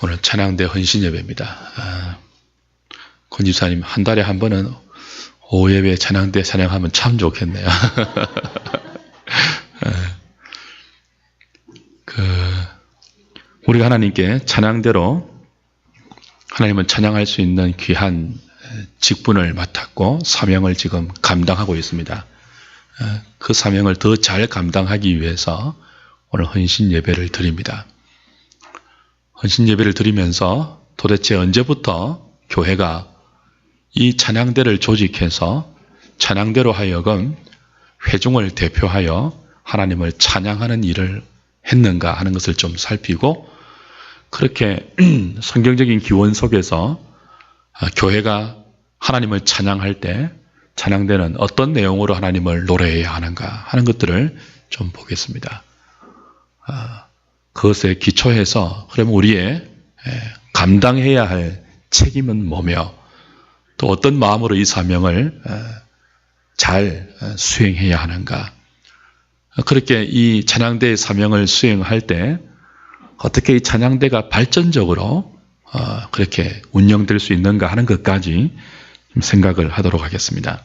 오늘 찬양대 헌신 예배입니다. 권 집사님 한 달에 한 번은 오후 예배 찬양대 찬양하면 참 좋겠네요. 우리가 하나님께 찬양대로 하나님은 찬양할 수 있는 귀한 직분을 맡았고 사명을 지금 감당하고 있습니다. 그 사명을 더 잘 감당하기 위해서 오늘 헌신 예배를 드립니다. 헌신 예배를 드리면서 도대체 언제부터 교회가 이 찬양대를 조직해서 찬양대로 하여금 회중을 대표하여 하나님을 찬양하는 일을 했는가 하는 것을 좀 살피고, 그렇게 성경적인 기원 속에서 교회가 하나님을 찬양할 때 찬양대는 어떤 내용으로 하나님을 노래해야 하는가 하는 것들을 좀 보겠습니다. 그것에 기초해서 그러면 우리의 감당해야 할 책임은 뭐며 또 어떤 마음으로 이 사명을 잘 수행해야 하는가, 그렇게 이 찬양대의 사명을 수행할 때 어떻게 이 찬양대가 발전적으로 그렇게 운영될 수 있는가 하는 것까지 좀 생각을 하도록 하겠습니다.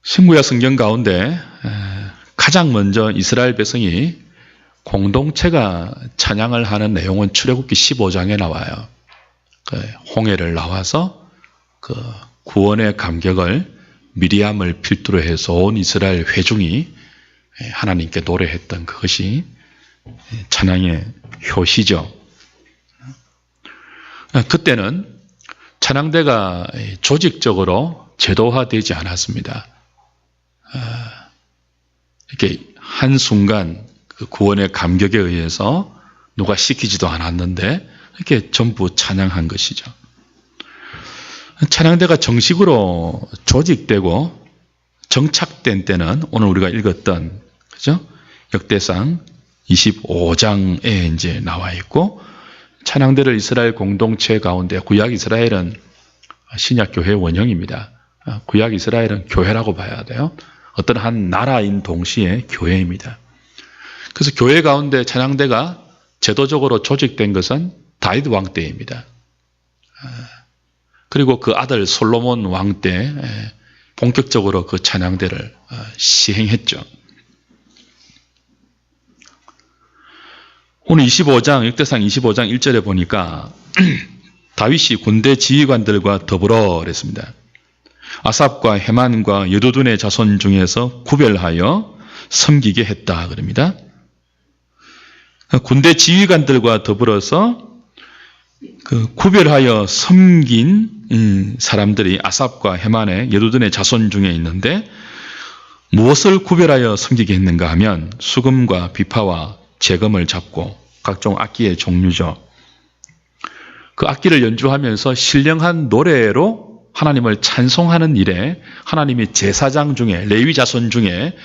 신구약 성경 가운데 가장 먼저 이스라엘 백성이 공동체가 찬양을 하는 내용은 출애굽기 15장에 나와요. 홍해를 나와서 그 구원의 감격을 미리암을 필두로 해서 온 이스라엘 회중이 하나님께 노래했던 그것이 찬양의 효시죠. 그때는 찬양대가 조직적으로 제도화되지 않았습니다. 이렇게 한순간 그 구원의 감격에 의해서 누가 시키지도 않았는데 이렇게 전부 찬양한 것이죠. 찬양대가 정식으로 조직되고 정착된 때는 오늘 우리가 읽었던, 그죠? 역대상 25장에 이제 나와 있고, 찬양대를 이스라엘 공동체 가운데, 구약 이스라엘은 신약 교회의 원형입니다. 구약 이스라엘은 교회라고 봐야 돼요. 어떤 한 나라인 동시에 교회입니다. 그래서 교회 가운데 찬양대가 제도적으로 조직된 것은 다윗 왕 때입니다. 그리고 그 아들 솔로몬 왕 때 본격적으로 그 찬양대를 시행했죠. 오늘 25장, 역대상 25장 1절에 보니까 다윗이 군대 지휘관들과 더불어 그랬습니다. 아삽과 헤만과 여두둔의 자손 중에서 구별하여 섬기게 했다 그럽니다. 군대 지휘관들과 더불어서 그 구별하여 섬긴 사람들이 아삽과 헤만의 여두둔의 자손 중에 있는데, 무엇을 구별하여 섬기게 했는가 하면 수금과 비파와 재금을 잡고, 각종 악기의 종류죠. 그 악기를 연주하면서 신령한 노래로 하나님을 찬송하는 일에 하나님이 제사장 중에, 레위 자손 중에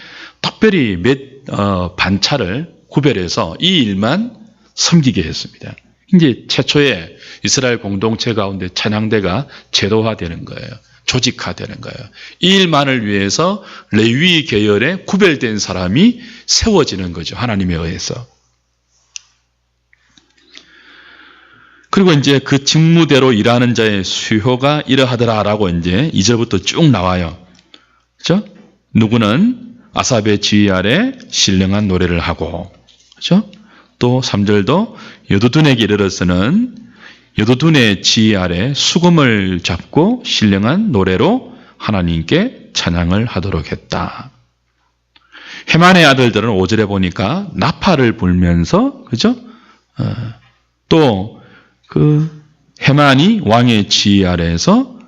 특별히 몇 반차를 구별해서 이 일만 섬기게 했습니다. 이제 최초의 이스라엘 공동체 가운데 찬양대가 제도화되는 거예요. 조직화되는 거예요. 이 일만을 위해서 레위 계열에 구별된 사람이 세워지는 거죠. 하나님에 의해서. 그리고 이제 그 직무대로 일하는 자의 수효가 이러하더라라고 이제 2절부터 쭉 나와요. 그죠? 누구는 아삽의 지휘 아래 신령한 노래를 하고, 그죠? 또 3절도 여두둔에게 이르러서는 여두둔의 지휘 아래 수금을 잡고 신령한 노래로 하나님께 찬양을 하도록 했다. 헤만의 아들들은 5절에 보니까 나팔을 불면서, 그죠? 또 그 헤만이 왕의 지휘 아래에서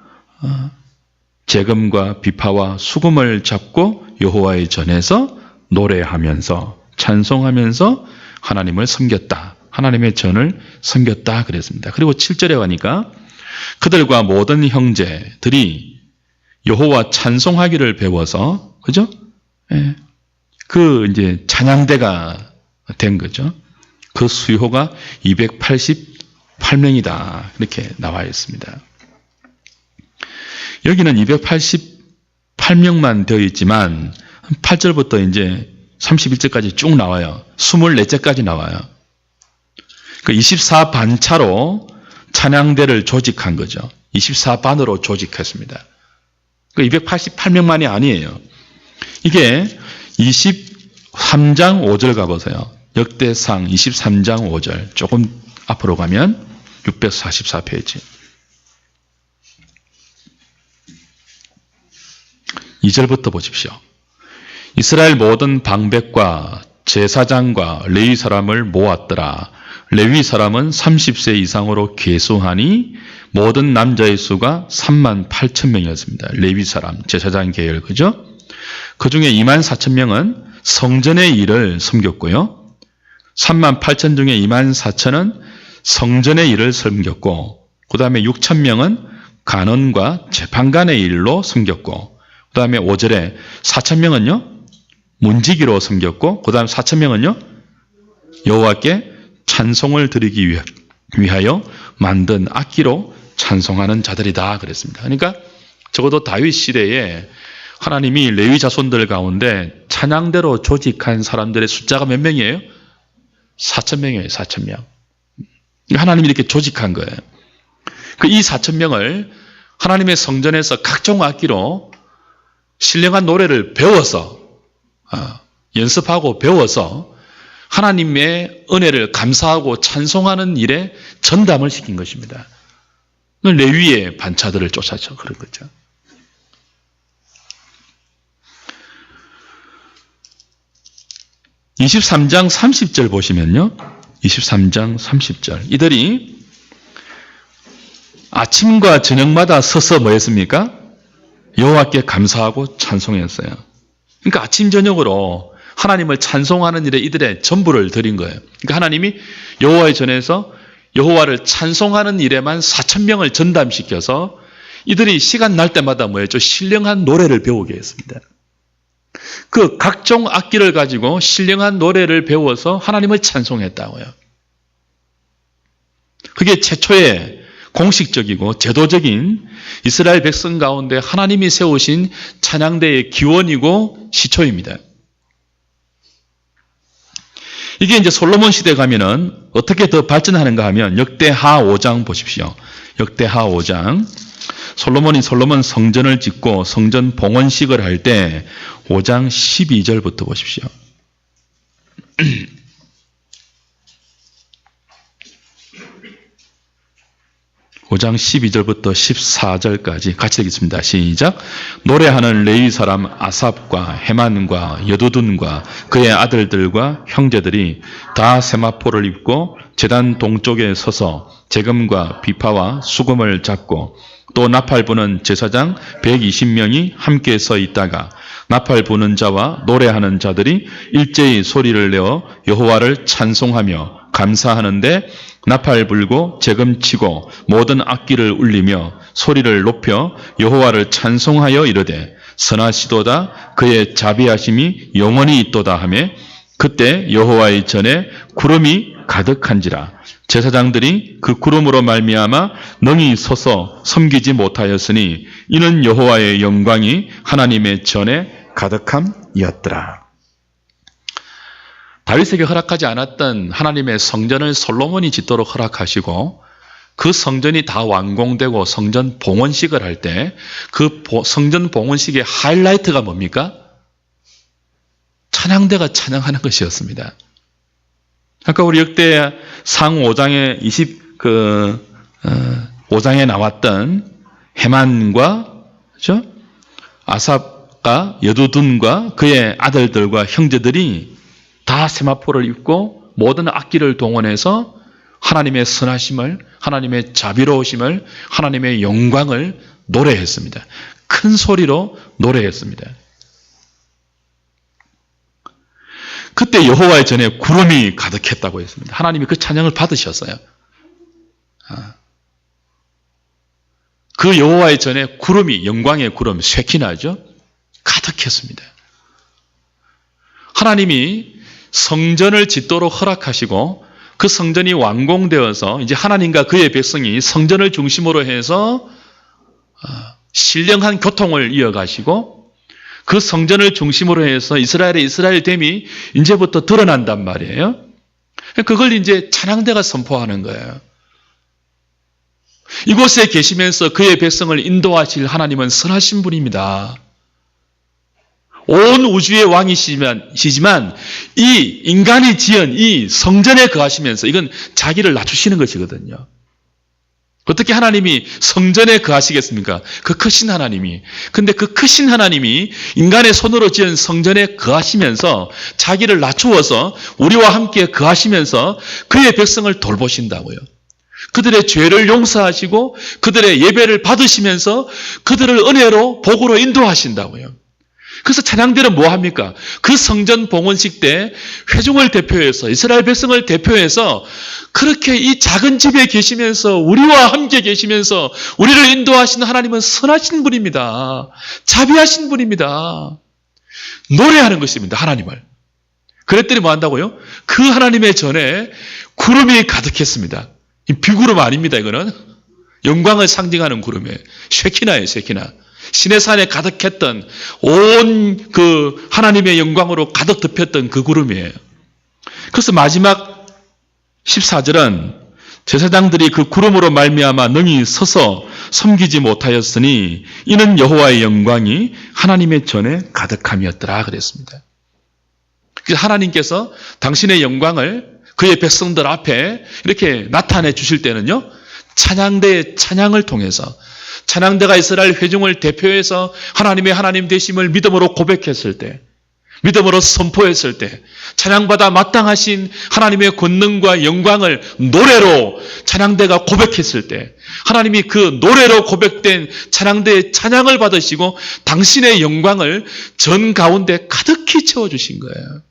재금과 비파와 수금을 잡고 여호와의 전에서 노래하면서 찬송하면서 하나님을 섬겼다. 하나님의 전을 섬겼다 그랬습니다. 그리고 7절에 가니까 그들과 모든 형제들이 여호와 찬송하기를 배워서, 그죠? 그 이제 찬양대가 된 거죠. 그 수효가 288명이다. 이렇게 나와 있습니다. 여기는 288명만 되어 있지만 8절부터 이제 31절까지 쭉 나와요. 24절까지 나와요. 그 24반차로 찬양대를 조직한 거죠. 24반으로 조직했습니다. 그 288명만이 아니에요. 이게 23장 5절 가보세요. 역대상 23장 5절. 조금 앞으로 가면 644페이지. 2절부터 보십시오. 이스라엘 모든 방백과 제사장과 레위 사람을 모았더라. 레위 사람은 30세 이상으로 계수하니 모든 남자의 수가 38,000명이었습니다. 레위 사람, 제사장 계열, 그죠? 그 중에 24,000명은 성전의 일을 섬겼고요. 38,000 중에 24,000은 성전의 일을 섬겼고, 그 다음에 6,000명은 간원과 재판관의 일로 섬겼고, 그 다음에 5절에 4,000명은요, 문지기로 섬겼고, 그 다음 4,000명은요, 여호와께 찬송을 드리기 위하여 만든 악기로 찬송하는 자들이다 그랬습니다. 그러니까 적어도 다윗 시대에 하나님이 레위 자손들 가운데 찬양대로 조직한 사람들의 숫자가 몇 명이에요? 4,000명이에요. 4,000명. 하나님이 이렇게 조직한 거예요. 이 4,000명을 하나님의 성전에서 각종 악기로 신령한 노래를 배워서 연습하고 배워서 하나님의 은혜를 감사하고 찬송하는 일에 전담을 시킨 것입니다. 레위의 반차들을 쫓아서 그런 거죠. (23장 30절) 보시면요. 23장 30절. 이들이 아침과 저녁마다 서서 뭐 했습니까? 여호와께 감사하고 찬송했어요. 그러니까 아침 저녁으로 하나님을 찬송하는 일에 이들의 전부를 드린 거예요. 그러니까 하나님이 여호와의 전에서 여호와를 찬송하는 일에만 4,000명을 전담시켜서 이들이 시간 날 때마다 뭐였죠? 신령한 노래를 배우게 했습니다. 그 각종 악기를 가지고 신령한 노래를 배워서 하나님을 찬송했다고요. 그게 최초의 공식적이고 제도적인 이스라엘 백성 가운데 하나님이 세우신 찬양대의 기원이고 시초입니다. 이게 이제 솔로몬 시대 가면은 어떻게 더 발전하는가 하면 역대하 5장 보십시오. 역대하 5장. 솔로몬 성전을 짓고 성전 봉헌식을 할 때 5장 12절부터 보십시오. 5장 12절부터 14절까지 같이 읽겠습니다. 시작. 노래하는 레위 사람 아삽과 헤만과 여두둔과 그의 아들들과 형제들이 다 세마포를 입고 제단 동쪽에 서서 재금과 비파와 수금을 잡고 또 나팔 부는 제사장 120명이 함께 서 있다가 나팔 부는 자와 노래하는 자들이 일제히 소리를 내어 여호와를 찬송하며 감사하는데 나팔 불고 재금 치고 모든 악기를 울리며 소리를 높여 여호와를 찬송하여 이르되 선하시도다 그의 자비하심이 영원히 있도다 하며 그때 여호와의 전에 구름이 가득한지라 제사장들이 그 구름으로 말미암아 능히 서서 섬기지 못하였으니 이는 여호와의 영광이 하나님의 전에 가득함이었더라. 다윗에게 허락하지 않았던 하나님의 성전을 솔로몬이 짓도록 허락하시고 그 성전이 다 완공되고 성전 봉헌식을 할 때 그 성전 봉헌식의 하이라이트가 뭡니까? 찬양대가 찬양하는 것이었습니다. 아까 우리 역대상 5장에 5장에 나왔던 헤만과 그렇죠? 아삽과 여두둔과 그의 아들들과 형제들이 다 세마포를 입고 모든 악기를 동원해서 하나님의 선하심을, 하나님의 자비로우심을, 하나님의 영광을 노래했습니다. 큰 소리로 노래했습니다. 그때 여호와의 전에 구름이 가득했다고 했습니다. 하나님이 그 찬양을 받으셨어요. 그 여호와의 전에 구름이, 영광의 구름, 쉐키나죠? 가득했습니다. 하나님이 성전을 짓도록 허락하시고 그 성전이 완공되어서 이제 하나님과 그의 백성이 성전을 중심으로 해서 신령한 교통을 이어가시고 그 성전을 중심으로 해서 이스라엘의 이스라엘됨이 이제부터 드러난단 말이에요. 그걸 이제 찬양대가 선포하는 거예요. 이곳에 계시면서 그의 백성을 인도하실 하나님은 선하신 분입니다. 온 우주의 왕이시지만 이 인간이 지은 이 성전에 거하시면서 이건 자기를 낮추시는 것이거든요. 어떻게 하나님이 성전에 거하시겠습니까? 그 크신 하나님이. 근데 그 크신 하나님이 인간의 손으로 지은 성전에 거하시면서 자기를 낮추어서 우리와 함께 거하시면서 그의 백성을 돌보신다고요. 그들의 죄를 용서하시고 그들의 예배를 받으시면서 그들을 은혜로 복으로 인도하신다고요. 그래서 찬양대는 뭐 합니까? 그 성전 봉헌식 때 회중을 대표해서 이스라엘 백성을 대표해서 그렇게 이 작은 집에 계시면서 우리와 함께 계시면서 우리를 인도하시는 하나님은 선하신 분입니다. 자비하신 분입니다. 노래하는 것입니다. 하나님을. 그랬더니 뭐 한다고요? 그 하나님의 전에 구름이 가득했습니다. 비구름 아닙니다. 이거는 영광을 상징하는 구름이에요. 쉐키나예요. 쉐키나. 시내산에 가득했던 온 그 하나님의 영광으로 가득 덮였던 그 구름이에요. 그래서 마지막 14절은 제사장들이 그 구름으로 말미암아 능히 서서 섬기지 못하였으니 이는 여호와의 영광이 하나님의 전에 가득함이었더라 그랬습니다. 하나님께서 당신의 영광을 그의 백성들 앞에 이렇게 나타내 주실 때는요, 찬양대의 찬양을 통해서 찬양대가 이스라엘 회중을 대표해서 하나님의 하나님 되심을 믿음으로 고백했을 때, 믿음으로 선포했을 때, 찬양받아 마땅하신 하나님의 권능과 영광을 노래로 찬양대가 고백했을 때, 하나님이 그 노래로 고백된 찬양대의 찬양을 받으시고 당신의 영광을 전 가운데 가득히 채워주신 거예요.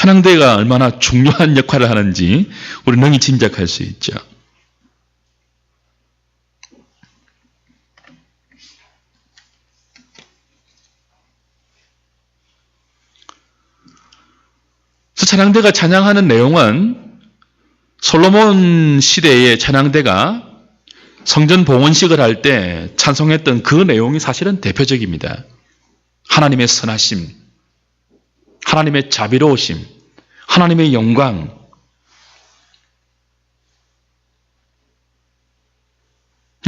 찬양대가 얼마나 중요한 역할을 하는지 우리 능히 짐작할 수 있죠. 그래서 찬양대가 찬양하는 내용은 솔로몬 시대의 찬양대가 성전 봉헌식을 할 때 찬송했던 그 내용이 사실은 대표적입니다. 하나님의 선하심, 하나님의 자비로우심, 하나님의 영광.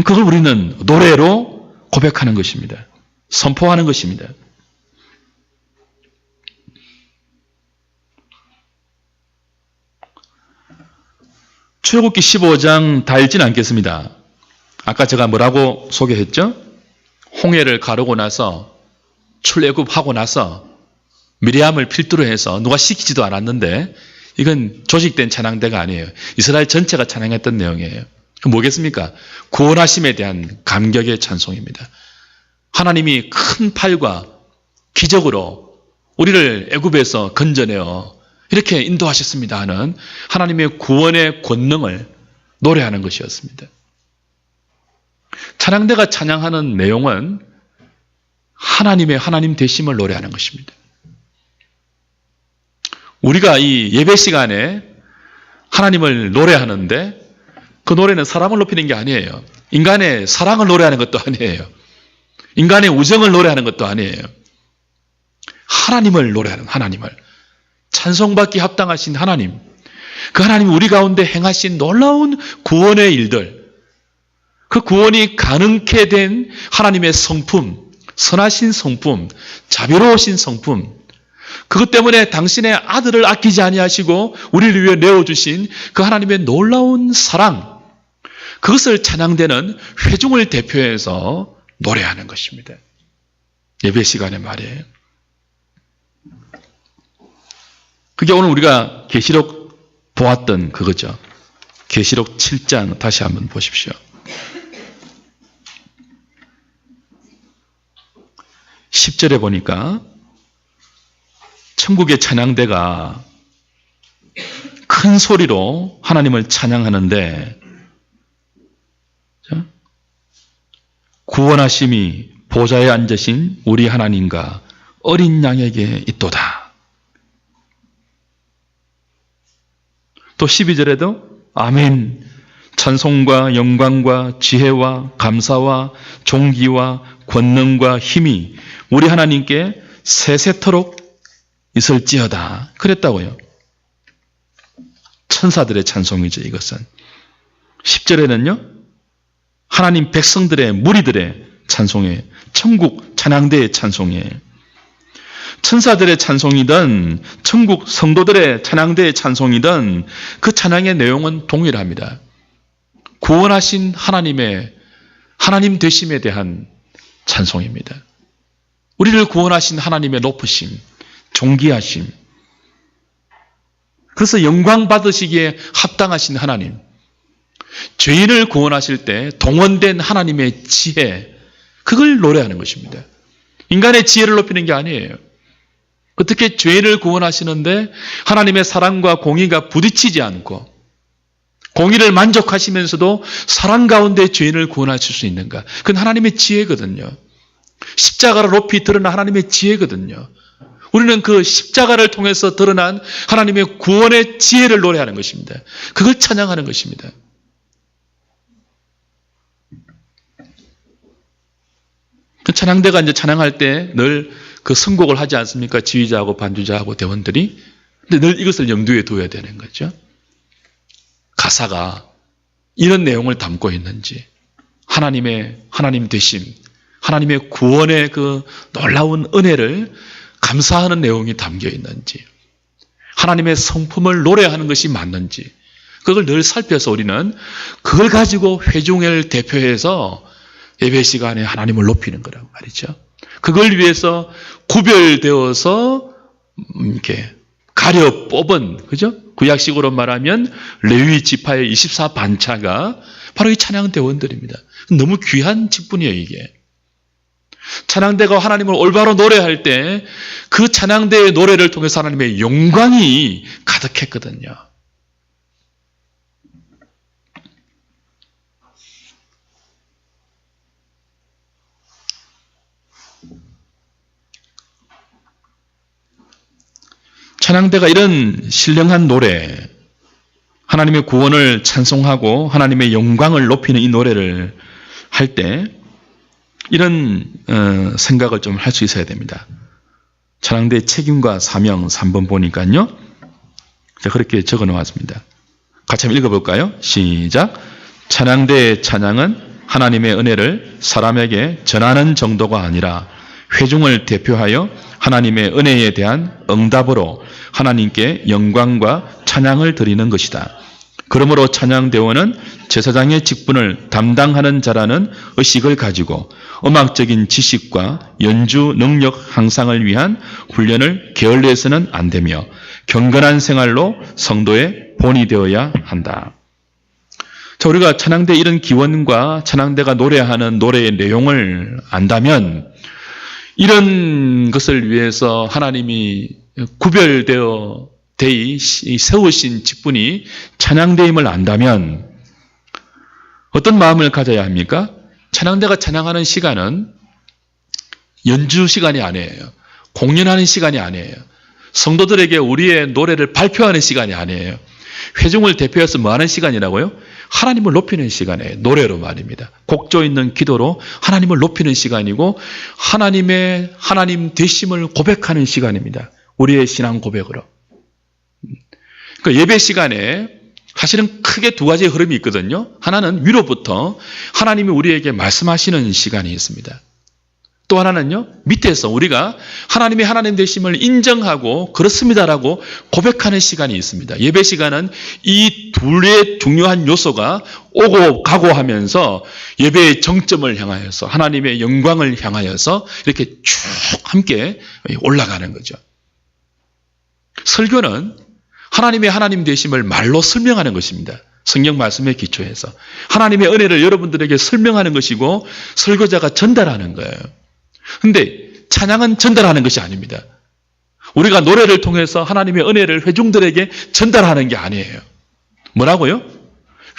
그걸 우리는 노래로 고백하는 것입니다. 선포하는 것입니다. 출애굽기 15장 다 읽지는 않겠습니다. 아까 제가 뭐라고 소개했죠? 홍해를 가르고 나서 출애굽하고 나서 미리암을 필두로 해서 누가 시키지도 않았는데 이건 조직된 찬양대가 아니에요. 이스라엘 전체가 찬양했던 내용이에요. 그 뭐겠습니까? 구원하심에 대한 감격의 찬송입니다. 하나님이 큰 팔과 기적으로 우리를 애굽에서 건져내어 이렇게 인도하셨습니다 하는 하나님의 구원의 권능을 노래하는 것이었습니다. 찬양대가 찬양하는 내용은 하나님의 하나님 되심을 노래하는 것입니다. 우리가 이 예배 시간에 하나님을 노래하는데 그 노래는 사람을 높이는 게 아니에요. 인간의 사랑을 노래하는 것도 아니에요. 인간의 우정을 노래하는 것도 아니에요. 하나님을 노래하는, 하나님을. 찬송받기 합당하신 하나님. 그 하나님이 우리 가운데 행하신 놀라운 구원의 일들, 그 구원이 가능케 된 하나님의 성품, 선하신 성품, 자비로우신 성품, 그것 때문에 당신의 아들을 아끼지 아니하시고 우리를 위해 내어주신 그 하나님의 놀라운 사랑, 그것을 찬양되는 회중을 대표해서 노래하는 것입니다. 예배 시간에 말이에요. 그게 오늘 우리가 계시록 보았던 그거죠. 계시록 7장 다시 한번 보십시오. 10절에 보니까 천국의 찬양대가 큰 소리로 하나님을 찬양하는데 구원하심이 보좌에 앉으신 우리 하나님과 어린 양에게 있도다. 또 12절에도 아멘, 찬송과 영광과 지혜와 감사와 존귀와 권능과 힘이 우리 하나님께 세세토록 있을지어다. 그랬다고요. 천사들의 찬송이죠, 이것은. 10절에는요, 하나님 백성들의, 무리들의 찬송이에요. 천국 찬양대의 찬송이에요. 천사들의 찬송이든 천국 성도들의 찬양대의 찬송이든 그 찬양의 내용은 동일합니다. 구원하신 하나님의 하나님 되심에 대한 찬송입니다. 우리를 구원하신 하나님의 높으심, 존귀하심, 그래서 영광 받으시기에 합당하신 하나님, 죄인을 구원하실 때 동원된 하나님의 지혜, 그걸 노래하는 것입니다. 인간의 지혜를 높이는 게 아니에요. 어떻게 죄인을 구원하시는데 하나님의 사랑과 공의가 부딪히지 않고 공의를 만족하시면서도 사랑 가운데 죄인을 구원하실 수 있는가? 그건 하나님의 지혜거든요. 십자가로 높이 드러난 하나님의 지혜거든요. 우리는 그 십자가를 통해서 드러난 하나님의 구원의 지혜를 노래하는 것입니다. 그걸 찬양하는 것입니다. 그 찬양대가 이제 찬양할 때 늘 그 선곡을 하지 않습니까? 지휘자하고 반주자하고 대원들이. 근데 늘 이것을 염두에 둬야 되는 거죠. 가사가 이런 내용을 담고 있는지, 하나님 되심, 하나님의 구원의 그 놀라운 은혜를 감사하는 내용이 담겨 있는지, 하나님의 성품을 노래하는 것이 맞는지, 그걸 늘 살펴서 우리는 그걸 가지고 회중을 대표해서 예배 시간에 하나님을 높이는 거란 말이죠. 그걸 위해서 구별되어서 이렇게 가려 뽑은, 그죠? 구약식으로 말하면 레위 지파의 24반차가 바로 이 찬양대원들입니다. 너무 귀한 직분이에요, 이게. 찬양대가 하나님을 올바로 노래할 때 그 찬양대의 노래를 통해서 하나님의 영광이 가득했거든요. 찬양대가 이런 신령한 노래, 하나님의 구원을 찬송하고 하나님의 영광을 높이는 이 노래를 할 때 이런 생각을 좀 할 수 있어야 됩니다. 찬양대의 책임과 사명 3번 보니까요. 자, 그렇게 적어 놓았습니다. 같이 한번 읽어볼까요? 시작. 찬양대의 찬양은 하나님의 은혜를 사람에게 전하는 정도가 아니라 회중을 대표하여 하나님의 은혜에 대한 응답으로 하나님께 영광과 찬양을 드리는 것이다. 그러므로 찬양대원은 제사장의 직분을 담당하는 자라는 의식을 가지고 음악적인 지식과 연주 능력 향상을 위한 훈련을 게을리해서는 안 되며 경건한 생활로 성도의 본이 되어야 한다. 자, 우리가 찬양대 이런 기원과 찬양대가 노래하는 노래의 내용을 안다면 이런 것을 위해서 하나님이 구별되어 세우신 직분이 찬양대임을 안다면 어떤 마음을 가져야 합니까? 찬양대가 찬양하는 시간은 연주 시간이 아니에요. 공연하는 시간이 아니에요. 성도들에게 우리의 노래를 발표하는 시간이 아니에요. 회중을 대표해서 뭐 하는 시간이라고요? 하나님을 높이는 시간이에요. 노래로 말입니다. 곡조 있는 기도로 하나님을 높이는 시간이고 하나님 되심을 고백하는 시간입니다. 우리의 신앙 고백으로. 그러니까 예배 시간에 사실은 크게 두 가지의 흐름이 있거든요. 하나는 위로부터 하나님이 우리에게 말씀하시는 시간이 있습니다. 또 하나는요, 밑에서 우리가 하나님의 하나님 되심을 인정하고 그렇습니다라고 고백하는 시간이 있습니다. 예배 시간은 이 둘의 중요한 요소가 오고 가고 하면서 예배의 정점을 향하여서 하나님의 영광을 향하여서 이렇게 쭉 함께 올라가는 거죠. 설교는 하나님의 하나님 되심을 말로 설명하는 것입니다. 성경 말씀에 기초해서 하나님의 은혜를 여러분들에게 설명하는 것이고 설교자가 전달하는 거예요. 근데 찬양은 전달하는 것이 아닙니다. 우리가 노래를 통해서 하나님의 은혜를 회중들에게 전달하는 게 아니에요. 뭐라고요?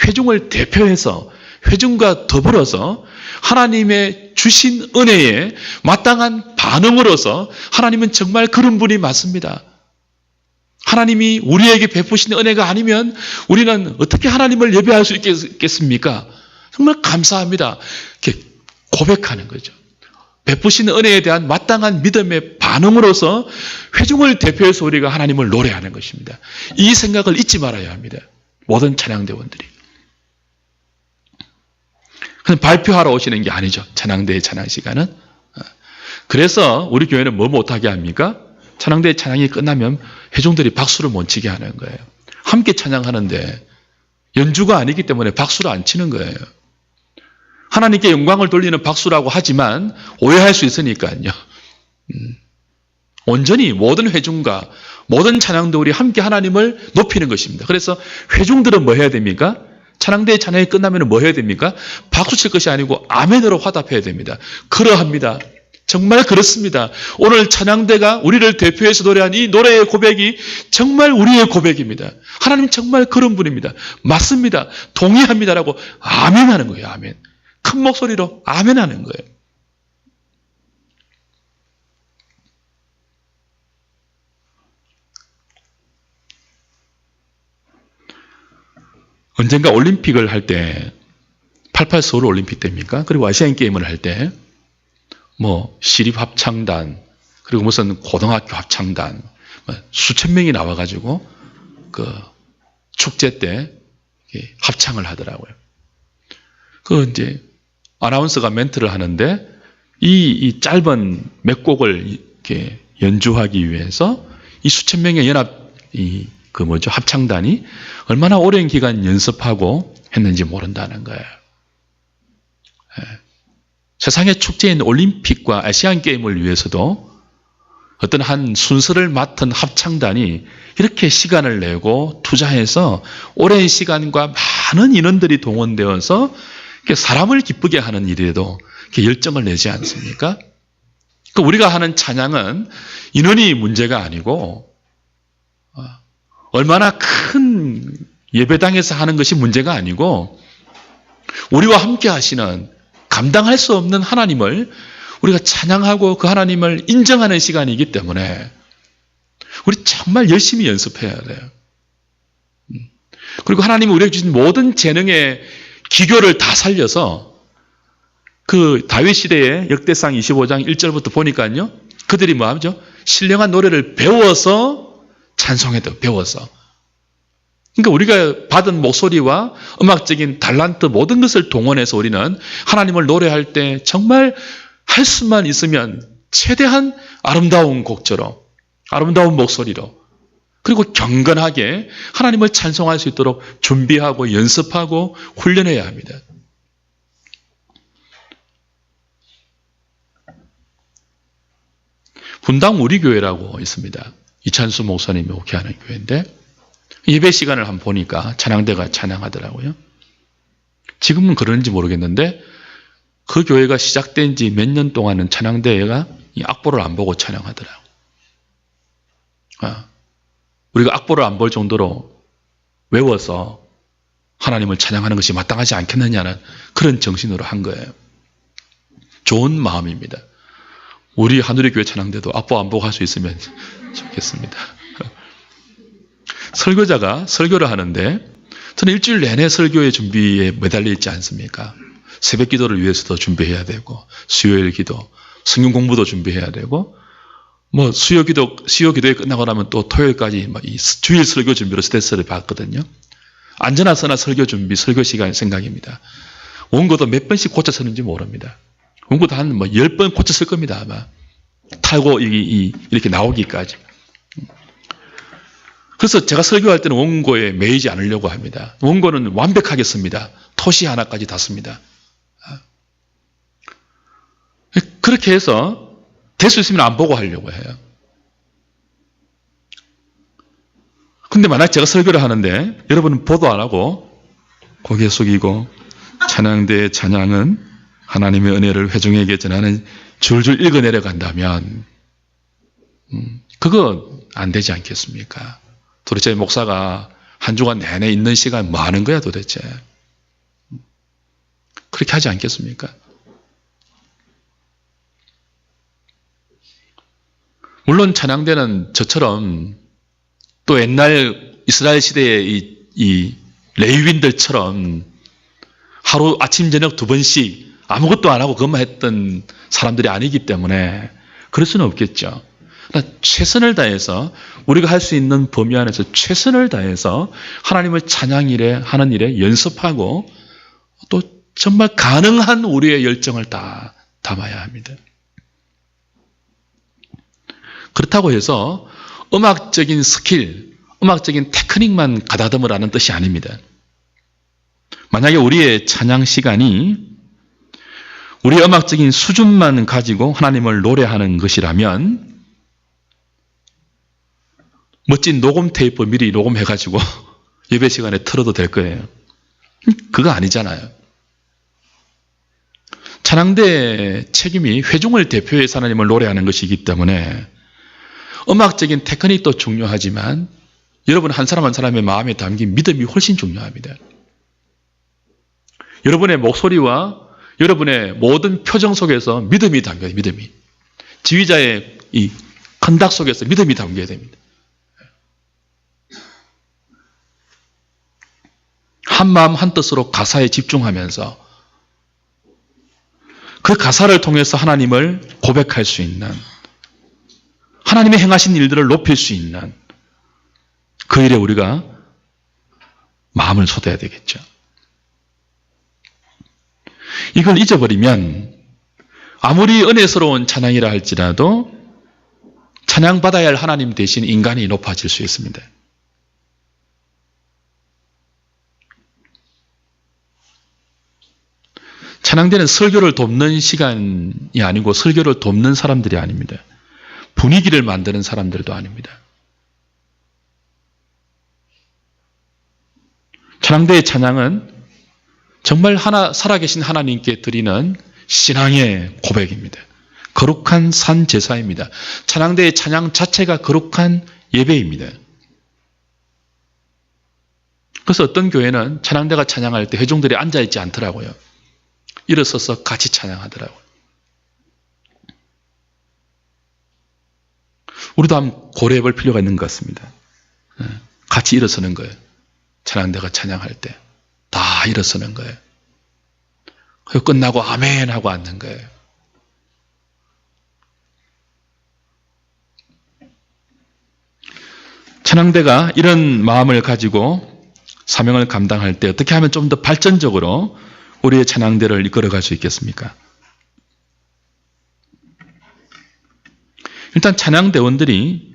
회중을 대표해서 회중과 더불어서 하나님의 주신 은혜에 마땅한 반응으로서 하나님은 정말 그런 분이 맞습니다. 하나님이 우리에게 베푸신 은혜가 아니면 우리는 어떻게 하나님을 예배할 수 있겠습니까? 정말 감사합니다. 이렇게 고백하는 거죠. 베푸신 은혜에 대한 마땅한 믿음의 반응으로서 회중을 대표해서 우리가 하나님을 노래하는 것입니다. 이 생각을 잊지 말아야 합니다. 모든 찬양대원들이. 그냥 발표하러 오시는 게 아니죠. 찬양대의 찬양 시간은. 그래서 우리 교회는 뭐 못하게 합니까? 찬양대의 찬양이 끝나면 회중들이 박수를 못 치게 하는 거예요. 함께 찬양하는데 연주가 아니기 때문에 박수를 안 치는 거예요. 하나님께 영광을 돌리는 박수라고 하지만 오해할 수 있으니까요. 온전히 모든 회중과 모든 찬양들이 함께 하나님을 높이는 것입니다. 그래서 회중들은 뭐 해야 됩니까? 찬양대의 찬양이 끝나면 뭐 해야 됩니까? 박수 칠 것이 아니고 아멘으로 화답해야 됩니다. 그러합니다. 정말 그렇습니다. 오늘 찬양대가 우리를 대표해서 노래한 이 노래의 고백이 정말 우리의 고백입니다. 하나님 정말 그런 분입니다. 맞습니다. 동의합니다라고 아멘하는 거예요. 아멘. 큰 목소리로 아멘하는 거예요. 언젠가 올림픽을 할 때, 88 서울 올림픽 때입니까? 그리고 아시안 게임을 할 때, 시립 합창단, 그리고 무슨 고등학교 합창단, 수천 명이 나와가지고, 축제 때 합창을 하더라고요. 이제, 아나운서가 멘트를 하는데, 이 짧은 몇 곡을 이렇게 연주하기 위해서, 이 수천 명의 합창단이 얼마나 오랜 기간 연습하고 했는지 모른다는 거예요. 세상의 축제인 올림픽과 아시안 게임을 위해서도 어떤 한 순서를 맡은 합창단이 이렇게 시간을 내고 투자해서 오랜 시간과 많은 인원들이 동원되어서 사람을 기쁘게 하는 일에도 이렇게 열정을 내지 않습니까? 우리가 하는 찬양은 인원이 문제가 아니고 얼마나 큰 예배당에서 하는 것이 문제가 아니고 우리와 함께 하시는 감당할 수 없는 하나님을 우리가 찬양하고 그 하나님을 인정하는 시간이기 때문에 우리 정말 열심히 연습해야 돼요. 그리고 하나님이 우리에게 주신 모든 재능의 기교를 다 살려서 그 다윗 시대의 역대상 25장 1절부터 보니까요. 그들이 뭐 하죠? 신령한 노래를 배워서 찬송해도 배워서. 그러니까 우리가 받은 목소리와 음악적인 달란트 모든 것을 동원해서 우리는 하나님을 노래할 때 정말 할 수만 있으면 최대한 아름다운 곡처럼 아름다운 목소리로 그리고 경건하게 하나님을 찬송할 수 있도록 준비하고 연습하고 훈련해야 합니다. 분당 우리 교회라고 있습니다. 이찬수 목사님이 목회하는 교회인데 예배 시간을 한번 보니까 찬양대가 찬양하더라고요. 지금은 그러는지 모르겠는데 그 교회가 시작된 지 몇 년 동안은 찬양대가 이 악보를 안 보고 찬양하더라고요. 우리가 악보를 안 볼 정도로 외워서 하나님을 찬양하는 것이 마땅하지 않겠느냐는 그런 정신으로 한 거예요. 좋은 마음입니다. 우리 하늘의 교회 찬양대도 악보 안 보고 할 수 있으면 좋겠습니다. 설교자가 설교를 하는데 저는 일주일 내내 설교의 준비에 매달려 있지 않습니까? 새벽 기도를 위해서도 준비해야 되고 수요일 기도, 성경 공부도 준비해야 되고 수요 기도에 끝나고 나면 또 토요일까지 이 주일 설교 준비로 스트레스를 받거든요. 안전하서나 설교 준비, 설교 시간 생각입니다. 원고도 몇 번씩 고쳐 쓰는지 모릅니다. 원고도 한 10번 고쳐 쓸 겁니다, 아마. 타고 이렇게 나오기까지. 그래서 제가 설교할 때는 원고에 매이지 않으려고 합니다. 원고는 완벽하게 씁니다. 토시 하나까지 다 씁니다. 그렇게 해서 될 수 있으면 안 보고 하려고 해요. 근데 만약 제가 설교를 하는데 여러분은 보도 안 하고 고개 숙이고 찬양대의 찬양은 하나님의 은혜를 회중에게 전하는 줄줄 읽어 내려간다면 그거 안 되지 않겠습니까? 도대체 목사가 한 주간 내내 있는 시간 뭐 하는 거야 도대체? 그렇게 하지 않겠습니까? 물론 찬양대는 저처럼 또 옛날 이스라엘 시대의 이 레위인들처럼 하루 아침 저녁 2번씩 아무것도 안 하고 그것만 했던 사람들이 아니기 때문에 그럴 수는 없겠죠. 그러나 최선을 다해서 우리가 할 수 있는 범위 안에서 최선을 다해서 하나님을 하는 일에 연습하고 또 정말 가능한 우리의 열정을 다 담아야 합니다. 그렇다고 해서 음악적인 스킬, 음악적인 테크닉만 가다듬으라는 뜻이 아닙니다. 만약에 우리의 찬양 시간이 우리의 음악적인 수준만 가지고 하나님을 노래하는 것이라면 멋진 녹음 테이프 미리 녹음해가지고 예배 시간에 틀어도 될 거예요. 그거 아니잖아요. 찬양대의 책임이 회중을 대표해서 하나님을 노래하는 것이기 때문에 음악적인 테크닉도 중요하지만 여러분 한 사람 한 사람의 마음에 담긴 믿음이 훨씬 중요합니다. 여러분의 목소리와 여러분의 모든 표정 속에서 믿음이 담겨요. 믿음이. 지휘자의 이 컨닥 속에서 믿음이 담겨야 됩니다. 한 마음 한 뜻으로 가사에 집중하면서 그 가사를 통해서 하나님을 고백할 수 있는, 하나님의 행하신 일들을 높일 수 있는 그 일에 우리가 마음을 쏟아야 되겠죠. 이걸 잊어버리면 아무리 은혜스러운 찬양이라 할지라도 찬양받아야 할 하나님 대신 인간이 높아질 수 있습니다. 찬양대는 설교를 돕는 시간이 아니고 설교를 돕는 사람들이 아닙니다. 분위기를 만드는 사람들도 아닙니다. 찬양대의 찬양은 정말 살아계신 하나님께 드리는 신앙의 고백입니다. 거룩한 산 제사입니다. 찬양대의 찬양 자체가 거룩한 예배입니다. 그래서 어떤 교회는 찬양대가 찬양할 때 회중들이 앉아있지 않더라고요. 일어서서 같이 찬양하더라고요. 우리도 한번 고려해 볼 필요가 있는 것 같습니다. 같이 일어서는 거예요. 찬양대가 찬양할 때 다 일어서는 거예요. 그리고 끝나고 아멘 하고 앉는 거예요. 찬양대가 이런 마음을 가지고 사명을 감당할 때 어떻게 하면 좀 더 발전적으로 우리의 찬양대를 이끌어갈 수 있겠습니까? 일단 찬양대원들이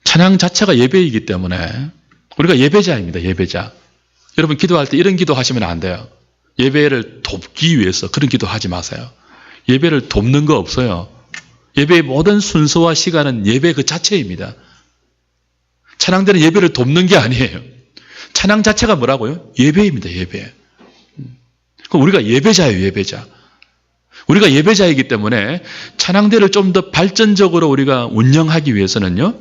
찬양 자체가 예배이기 때문에 우리가 예배자입니다. 예배자. 여러분 기도할 때 이런 기도하시면 안 돼요. 예배를 돕기 위해서 그런 기도하지 마세요. 예배를 돕는 거 없어요. 예배의 모든 순서와 시간은 예배 그 자체입니다. 찬양대는 예배를 돕는 게 아니에요. 찬양 자체가 뭐라고요? 예배입니다. 예배. 그럼 우리가 예배자예요. 예배자. 우리가 예배자이기 때문에 찬양대를 좀 더 발전적으로 우리가 운영하기 위해서는요,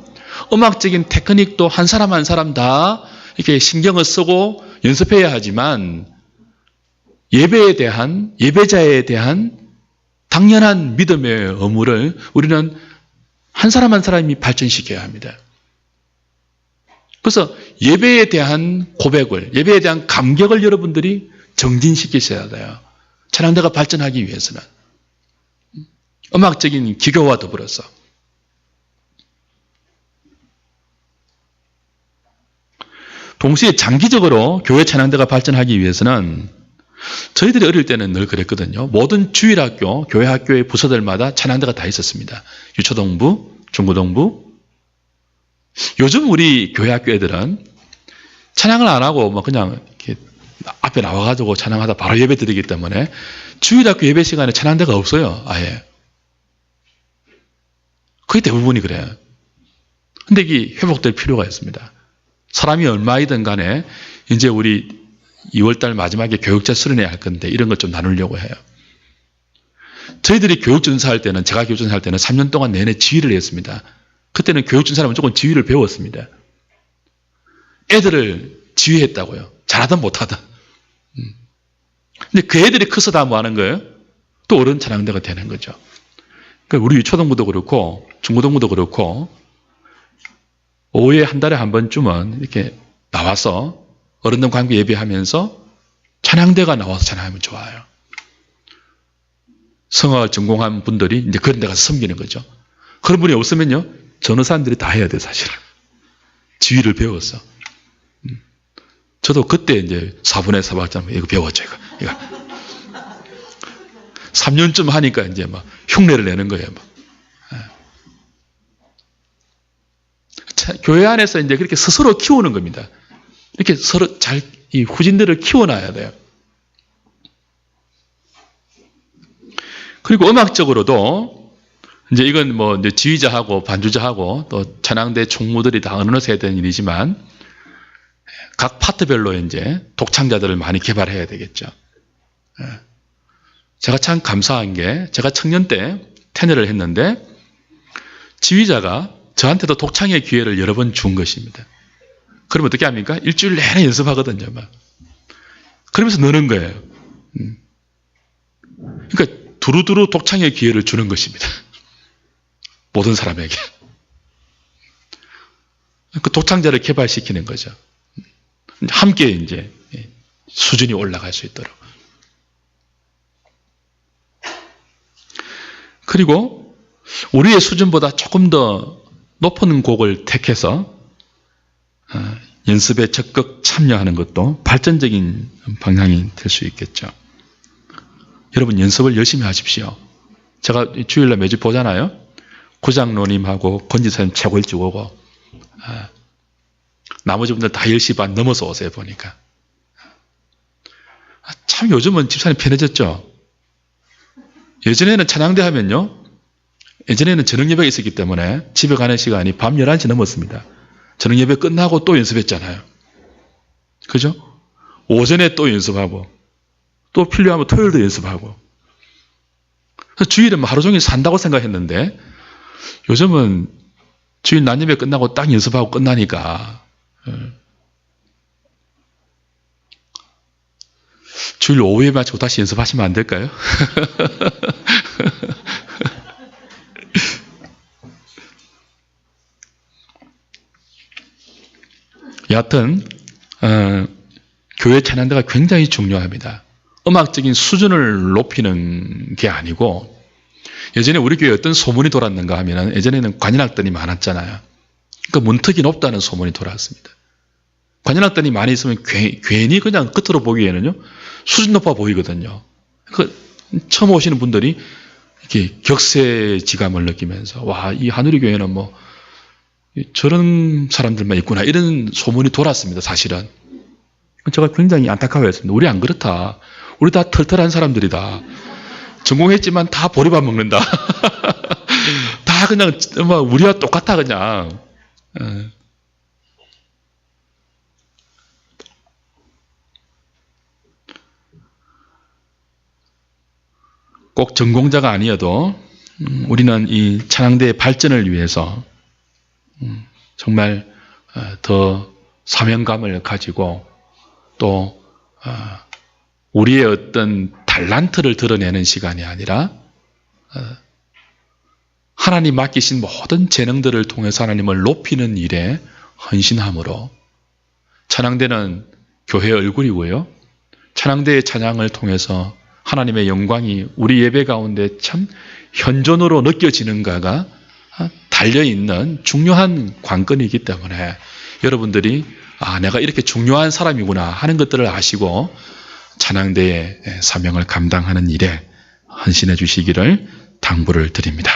음악적인 테크닉도 한 사람 한 사람 다 이렇게 신경을 쓰고 연습해야 하지만 예배에 대한, 예배자에 대한 당연한 믿음의 의무를 우리는 한 사람 한 사람이 발전시켜야 합니다. 그래서 예배에 대한 고백을, 예배에 대한 감격을 여러분들이 정진시키셔야 돼요. 찬양대가 발전하기 위해서는. 음악적인 기교와 더불어서. 동시에 장기적으로 교회 찬양대가 발전하기 위해서는 저희들이 어릴 때는 늘 그랬거든요. 모든 주일학교, 교회학교의 부서들마다 찬양대가 다 있었습니다. 유초동부, 중고동부. 요즘 우리 교회학교 애들은 찬양을 안 하고 뭐 그냥 이렇게 앞에 나와가지고 찬양하다 바로 예배 드리기 때문에 주일학교 예배 시간에 찬양대가 없어요. 아예. 거의 대부분이 그래요. 근데 이게 회복될 필요가 있습니다. 사람이 얼마이든 간에 이제 우리 2월달 마지막에 교육자 수련회 할 건데 이런 걸 좀 나누려고 해요. 저희들이 교육전사 할 때는, 제가 교육전사 할 때는 3년 동안 내내 지휘를 했습니다. 그때는 교육전사는 무조건 지휘를 배웠습니다. 애들을 지휘했다고요. 잘하든 못하든. 근데 그 애들이 커서 다 뭐 하는 거예요? 또 어른 찬양대가 되는 거죠. 그러니까 우리 초등부도 그렇고 중고등부도 그렇고 오후에 한 달에 한 번쯤은 이렇게 나와서 어른들 관계 예배하면서 찬양대가 나와서 찬양하면 좋아요. 성악을 전공한 분들이 이제 그런 데 가서 섬기는 거죠. 그런 분이 없으면요, 전도사님들이 다 해야 돼, 사실은. 지휘를 배웠어. 저도 그때 이제 4분의 4박자 이거 배웠죠, 이거. 3년쯤 하니까 이제 막 흉내를 내는 거예요, 막. 교회 안에서 이제 그렇게 스스로 키우는 겁니다. 이렇게 서로 이 후진들을 키워놔야 돼요. 그리고 음악적으로도 이제 이건 뭐 이제 지휘자하고 반주자하고 또 찬양대 총무들이 다 어느새 해야 되는 일이지만 각 파트별로 이제 독창자들을 많이 개발해야 되겠죠. 제가 참 감사한 게 제가 청년 때 테너를 했는데 지휘자가 저한테도 독창의 기회를 여러 번 준 것입니다. 그러면 어떻게 합니까? 일주일 내내 연습하거든요. 막. 그러면서 느는 거예요. 그러니까 두루두루 독창의 기회를 주는 것입니다. 모든 사람에게. 그 독창자를 개발시키는 거죠. 함께 이제 수준이 올라갈 수 있도록. 그리고 우리의 수준보다 조금 더 높은 곡을 택해서 연습에 적극 참여하는 것도 발전적인 방향이 될 수 있겠죠. 여러분 연습을 열심히 하십시오. 제가 주일날 매주 보잖아요. 구장로님하고 권지사님 최고 일찍 오고 나머지 분들 다 10시 반 넘어서 오세요 보니까. 참 요즘은 집사님 편해졌죠. 예전에는 찬양대 하면요. 예전에는 저녁 예배가 있었기 때문에 집에 가는 시간이 밤 11시 넘었습니다. 저녁 예배 끝나고 또 연습했잖아요. 그죠? 오전에 또 연습하고 또 필요하면 토요일도 연습하고. 주일은 하루 종일 산다고 생각했는데 요즘은 주일 낮 예배 끝나고 딱 연습하고 끝나니까 주일 오후에 마치고 다시 연습하시면 안 될까요? 여하튼 교회 찬양대가 굉장히 중요합니다. 음악적인 수준을 높이는 게 아니고 예전에 우리 교회에 어떤 소문이 돌았는가 하면 예전에는 관현악단이 많았잖아요. 그러니까 문턱이 높다는 소문이 돌았습니다. 관현악단이 많이 있으면 괜히 그냥 겉으로 보기에는요 수준 높아 보이거든요. 그 처음 오시는 분들이 이렇게 격세지감을 느끼면서 와, 이 하누리 교회는 뭐 저런 사람들만 있구나 이런 소문이 돌았습니다. 사실은 제가 굉장히 안타까워했습니다. 우리 안 그렇다. 우리 다 털털한 사람들이다. 전공했지만 다 보리밥 먹는다. 다 그냥 우리와 똑같아 그냥. 꼭 전공자가 아니어도 우리는 이 찬양대의 발전을 위해서 정말 더 사명감을 가지고 또 우리의 어떤 달란트를 드러내는 시간이 아니라 하나님 맡기신 모든 재능들을 통해서 하나님을 높이는 일에 헌신함으로 찬양대는 교회의 얼굴이고요. 찬양대의 찬양을 통해서 하나님의 영광이 우리 예배 가운데 참 현존으로 느껴지는가가 달려있는 중요한 관건이기 때문에 여러분들이 내가 이렇게 중요한 사람이구나 하는 것들을 아시고 찬양대의 사명을 감당하는 일에 헌신해 주시기를 당부를 드립니다.